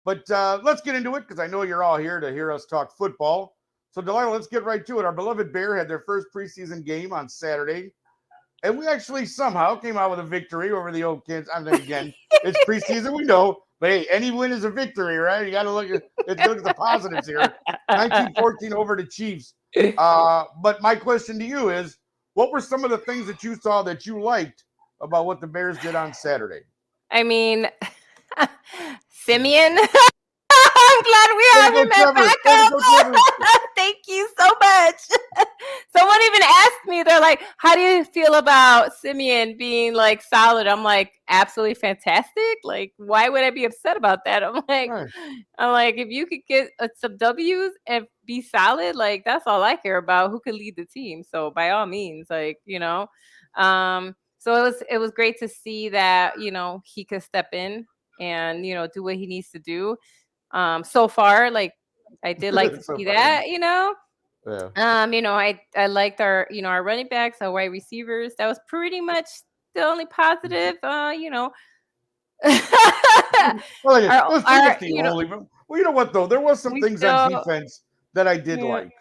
But let's get into it because I know you're all here to hear us talk football. So, Delilah, let's get right to it. Our beloved Bear had their first preseason game on Saturday, and we actually somehow came out with a victory over the old kids. I mean, again, it's preseason, we know, but hey, any win is a victory, right? You got to look at the positives here. 19-14 over the Chiefs. But my question to you is, what were some of the things that you saw that you liked about what the Bears did on Saturday? I mean, Simeon. I'm glad we Way to have go, him at Trevor. Way to backup. go, Trevor. Thank you so much. Someone even asked me, they're like, how do you feel about Simeon being like solid? I'm like, absolutely fantastic. Like, why would I be upset about that? Right. I'm like, if you could get some W's and be solid, like that's all I care about. Who could lead the team? So by all means, so it was great to see that, he could step in and, do what he needs to do. So far, like I did like to So see far. that, Yeah. I liked our running backs, our wide receivers. That was pretty much the only positive, Well, let's bring our us to you, Holy. Well, you know what though? There was some we things on still, defense that I did yeah, like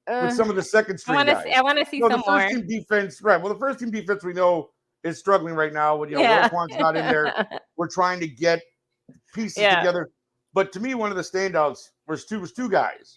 with uh, some of the second I string want to see, guys. I want to see No, the some first more. team defense, right? Well, the first team defense we know is struggling right now. With Yeah. Roquan's not in there. We're trying to get pieces Yeah. together. But to me, one of the standouts was two guys.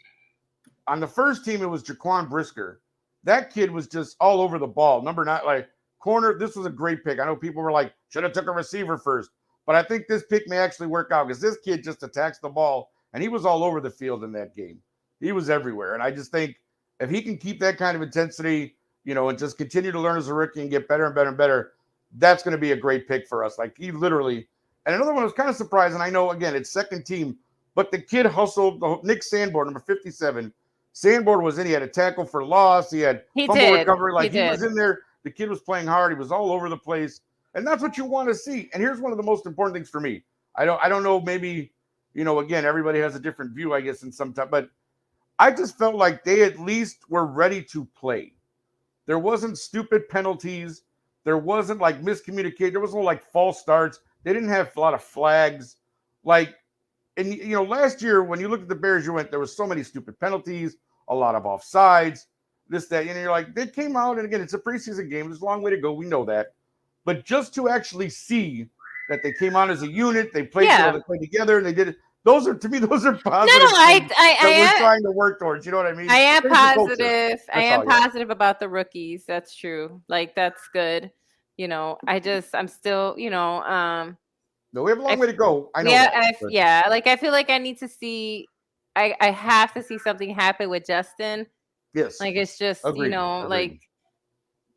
On the first team, it was Jaquan Brisker. That kid was just all over the ball. Number 9, like corner. This was a great pick. I know people were like, should have took a receiver first, but I think this pick may actually work out because this kid just attacks the ball, and he was all over the field in that game. He was everywhere, and I just think if he can keep that kind of intensity, and just continue to learn as a rookie and get better and better and better, that's going to be a great pick for us. Like he literally. And another one was kind of surprising. I know again it's second team, but the kid hustled. Nick Sanborn, number 57. Sanborn was in. He had a tackle for loss. He had He fumble did. recovery. He Like he was did. in there. The kid was playing hard. He was all over the place, and that's what you want to see. And here's one of the most important things for me. I don't know. Maybe again, everybody has a different view, I guess, in some time. But I just felt like they at least were ready to play. There wasn't stupid penalties. There wasn't like miscommunication. There was no like false starts. They didn't have a lot of flags. Like, and last year when you looked at the Bears, there was so many stupid penalties, a lot of offsides, this, that, you're like, they came out, and again, it's a preseason game. There's a long way to go. We know that. But just to actually see that they came out as a unit, they played, Yeah. they played together and they did it. To me, those are No, positive things that we're I trying to work towards. You know what I I mean? am Change the culture. positive. I That's am all, yeah. positive about the rookies. That's true. Like that's good. I'm still, No, we have a I long way to go. I know yeah, that. But like I feel like I need to see I have to see something happen with Justin. yes, Like it's just, agreed. like Agreed.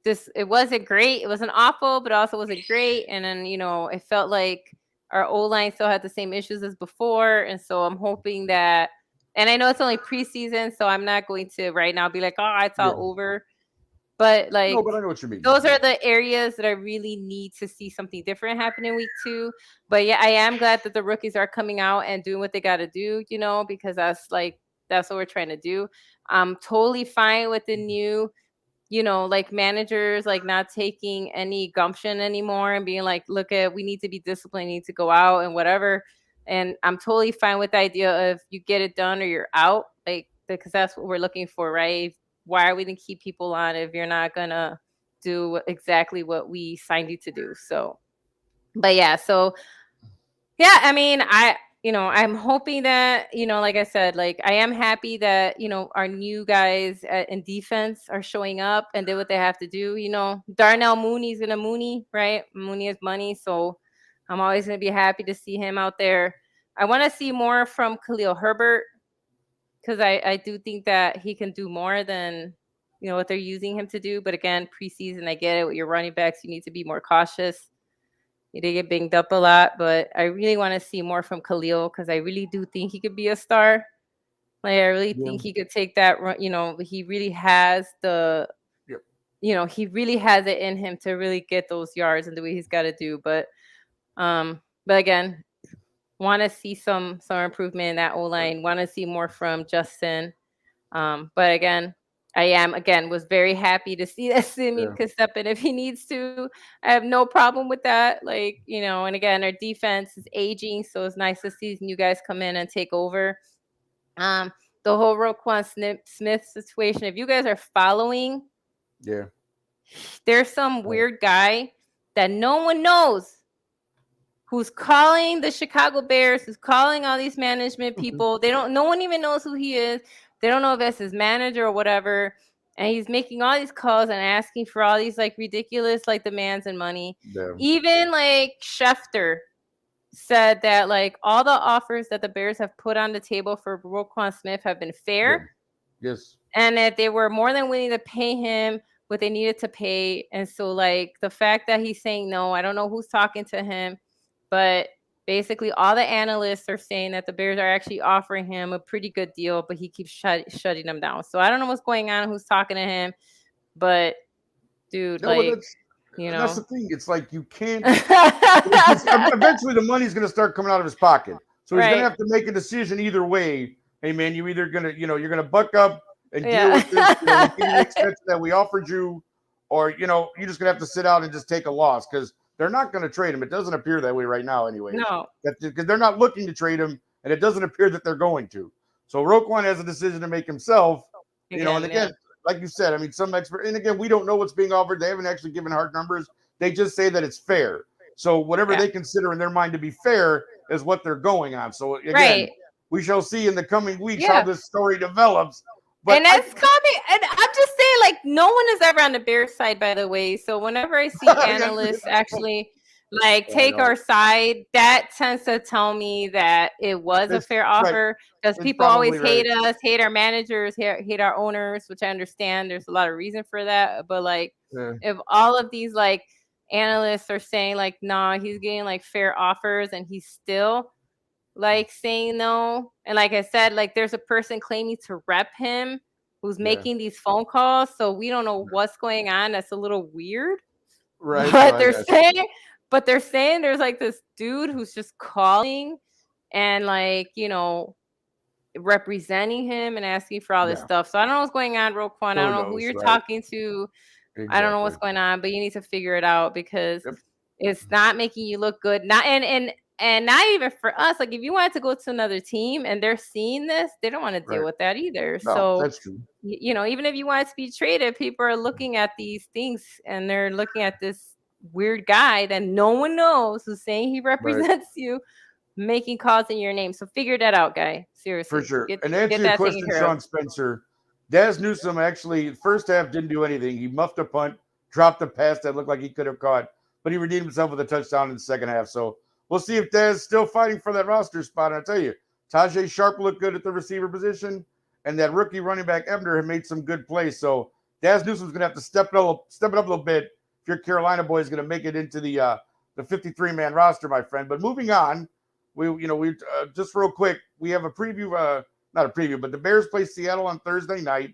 this it wasn't great. It wasn't awful, but also wasn't great. And then, it felt like our O line still had the same issues as before. And so I'm hoping that, and I know it's only preseason, so I'm not going to right now be like, oh, it's Yeah. all over. But No, like but I know what you mean. those are the areas that I really need to see something different happen in week 2. But yeah, I am glad that the rookies are coming out and doing what they got to do, because that's what we're trying to do. I'm totally fine with the new, like managers, like not taking any gumption anymore and being like, look we need to be disciplined, need to go out and whatever. And I'm totally fine with the idea of you get it done or you're out, like, because that's what we're looking for, right? Why are we going to keep people on if you're not going to do exactly what we signed you to do? So, but yeah, so yeah, I mean, I'm hoping that, like I said, like I am happy that, our new guys in defense are showing up and did what they have to do. Darnell Mooney's gonna Mooney, right? Mooney is money. So I'm always gonna be happy to see him out there. I want to see more from Khalil Herbert because I do think that he can do more than, what they're using him to do. But again, preseason, I get it. With your running backs, you need to be more cautious. He did get banged up a lot, but I really want to see more from Khalil because I really do think he could be a star. Like I really Yeah. think he could take that run. He really has Yep. he really has it in him to really get those yards and the way he's got to do. But again, want to see some improvement in that O line. Want to see more from Justin. But again, I am, again, was very happy to see that Simeon Yeah. could step in if he needs to. I have no problem with that. Like, and again, our defense is aging, so it's nice to see you guys come in and take over. Um, the whole Roquan Smith situation, if you guys are following, Yeah. there's some weird guy that no one knows who's calling the Chicago Bears, who's calling all these management people. No one even knows who he is. They don't know if that's his manager or whatever. And he's making all these calls and asking for all these like ridiculous like demands and money. Yeah. Even like Schefter said that like all the offers that the Bears have put on the table for Roquan Smith have been fair. Yeah. Yes. And that they were more than willing to pay him what they needed to pay. And so like the fact that he's saying no, I don't know who's talking to him, but basically all the analysts are saying that the Bears are actually offering him a pretty good deal, but he keeps shutting them down. So I don't know what's going on, who's talking to him, but dude, No, like, that's the thing. It's like you can't. Eventually, the money's going to start coming out of his pocket, so he's going to have to make a decision either way. Hey, man, you either going to, you're going to buck up and deal with this, the expense that we offered you, or you're just going to have to sit out and just take a loss because they're not going to trade him. It doesn't appear that way right now, anyway. No, because they're not looking to trade him, and it doesn't appear that they're going to. So Roquan has a decision to make himself. And again. Like you said, I mean, some expert, and again, we don't know what's being offered. They haven't actually given hard numbers. They just say that it's fair. So whatever they consider in their mind to be fair is what they're going on. So again, we shall see in the coming weeks how this story develops. But and that's coming. And I'm just saying, like, no one is ever on the Bears side, by the way. So whenever I see analysts actually like take our side, that tends to tell me that it was a fair offer because people always hate us, hate our managers, hate our owners, which I understand. There's a lot of reason for that. But like, if all of these like analysts are saying like, nah, he's getting like fair offers and he's still like saying no. And like I said, like there's a person claiming to rep him who's making these phone calls. So we don't know what's going on. That's a little weird. Right. But they're saying there's like this dude who's just calling and like, representing him and asking for all this stuff. So I don't know what's going on, Roquan. I don't know who you're talking to. Exactly. I don't know what's going on, but you need to figure it out because it's not making you look good. Not and not even for us. Like if you wanted to go to another team and they're seeing this, they don't want to deal with that either. No, so that's true. Even if you wanted to be traded, people are looking at these things and they're looking at this weird guy that no one knows who's saying he represents you, making calls in your name. So figure that out, guy. Seriously. For sure. And answer your question, Sean Spencer, Daz Newsome actually, first half didn't do anything. He muffed a punt, dropped a pass that looked like he could have caught, but he redeemed himself with a touchdown in the second half. So we'll see if Daz is still fighting for that roster spot. And I tell you, Tajay Sharp looked good at the receiver position, and that rookie running back Ebner had made some good plays. So Daz Newsome's going to have to step it up a little bit. If your Carolina boy is going to make it into the 53-man roster, my friend. But moving on, we just real quick, we have a preview, not a preview, but the Bears play Seattle on Thursday night.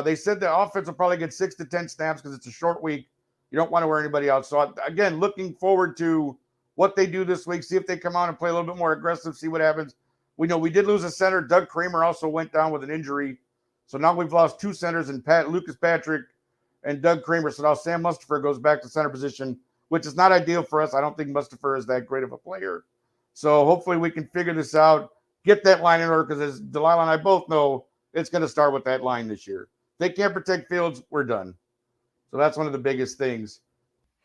They said the offense will probably get 6 to 10 snaps because it's a short week. You don't want to wear anybody out. So again, looking forward to what they do this week. See if they come out and play a little bit more aggressive. See what happens. We know we did lose a center. Doug Kramer also went down with an injury. So now we've lost 2 centers in Lucas Patrick and Doug Kramer. So now Sam Mustipher goes back to center position, which is not ideal for us. I don't think Mustipher is that great of a player. So hopefully we can figure this out, get that line in order, because as Delilah and I both know, it's going to start with that line this year. If they can't protect Fields, we're done. So that's one of the biggest things.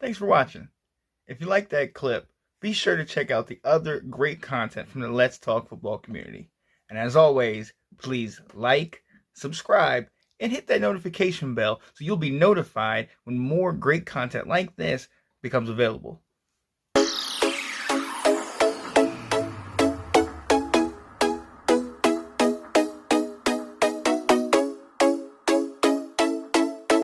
Thanks for watching. If you like that clip, be sure to check out the other great content from the Let's Talk Football community. And as always, please like, subscribe, and hit that notification bell so you'll be notified when more great content like this becomes available.